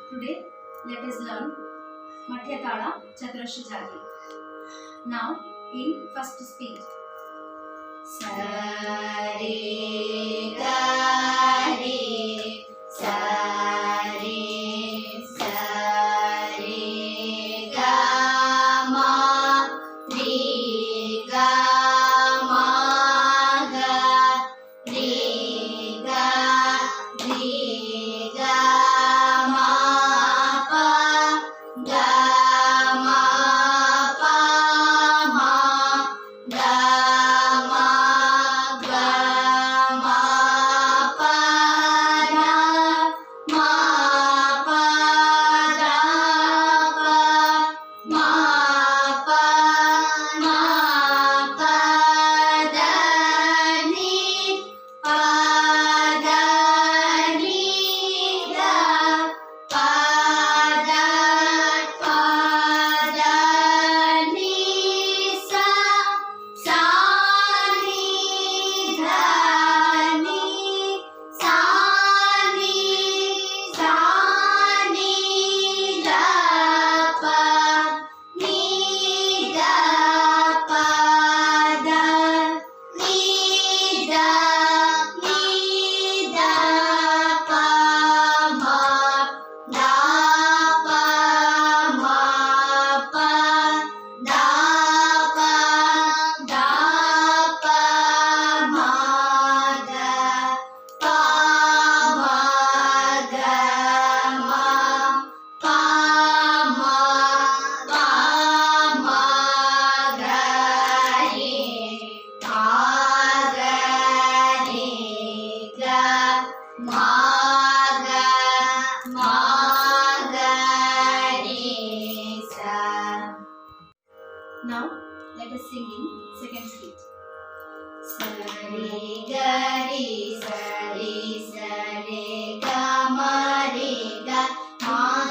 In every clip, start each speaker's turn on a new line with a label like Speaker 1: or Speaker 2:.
Speaker 1: Today, let us learn Madhya Tala Chaturashra Jati. Now, in first speed. Sa re ga re sa re sa re ga ma re ga ma ga re ga re ga ma pa ga ma pa ma ga ma ga ma pa da ma pa da pa ma pa da ni pa da ni da pa da ni sa sa ni da ni sa ni da pa ni da pa da ni da pa ma da pa ma pa da pa ma ga pa ma ga ma pa ma ga re ma ga re ga ma ga re sa. Now let us sing in second speed. Sa re ga re sa re ga ma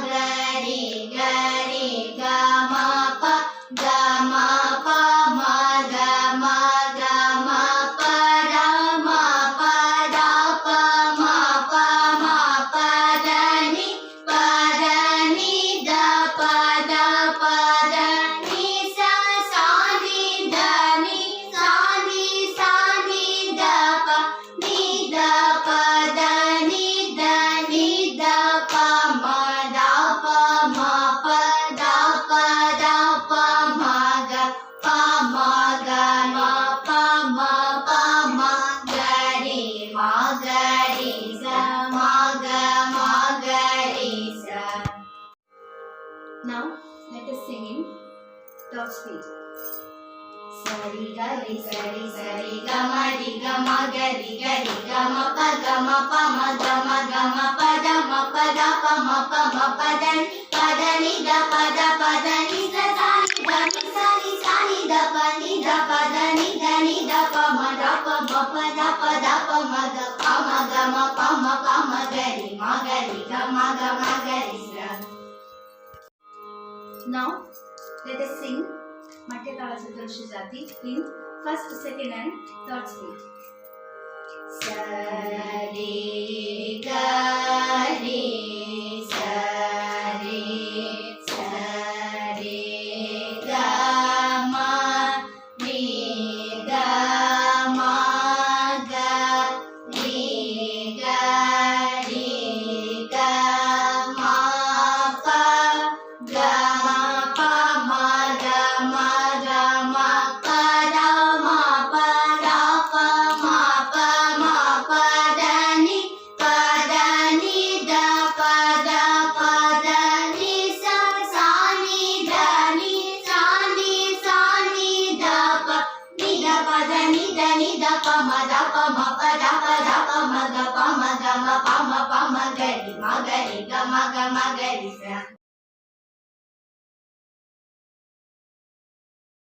Speaker 1: ga re ga ma pa ma ga ma pa da ma pa da ni da pa da ni sa ni da ni da pa ni da pa da ni da pa ma da pa ma pa da pa ma ga pa ma ga ma pa ma ga re ma ga re sa ma ga re sa. Now let us sing in third speed. Sa re ga ma ga re ga ma pa ma pa ma pa da ma pa da ni da pa da ni sa ni da pa da ni da pa ma da pa ma ma ga ma ga re ga ma ga re sa. Now let us sing Madhya Tala Chaturashra Jati in first, second and third speed. Sa re ga re sa re ga ma ga ma ga re ga ma pa ga ma pa ma ga ma pa da ma pa da ni da pa da ni sa ni da pa ni da pa da ni దని the ప మ the ప మ ప the మ గ ప మ గ మ ప మ గ రి గ మ గ రి స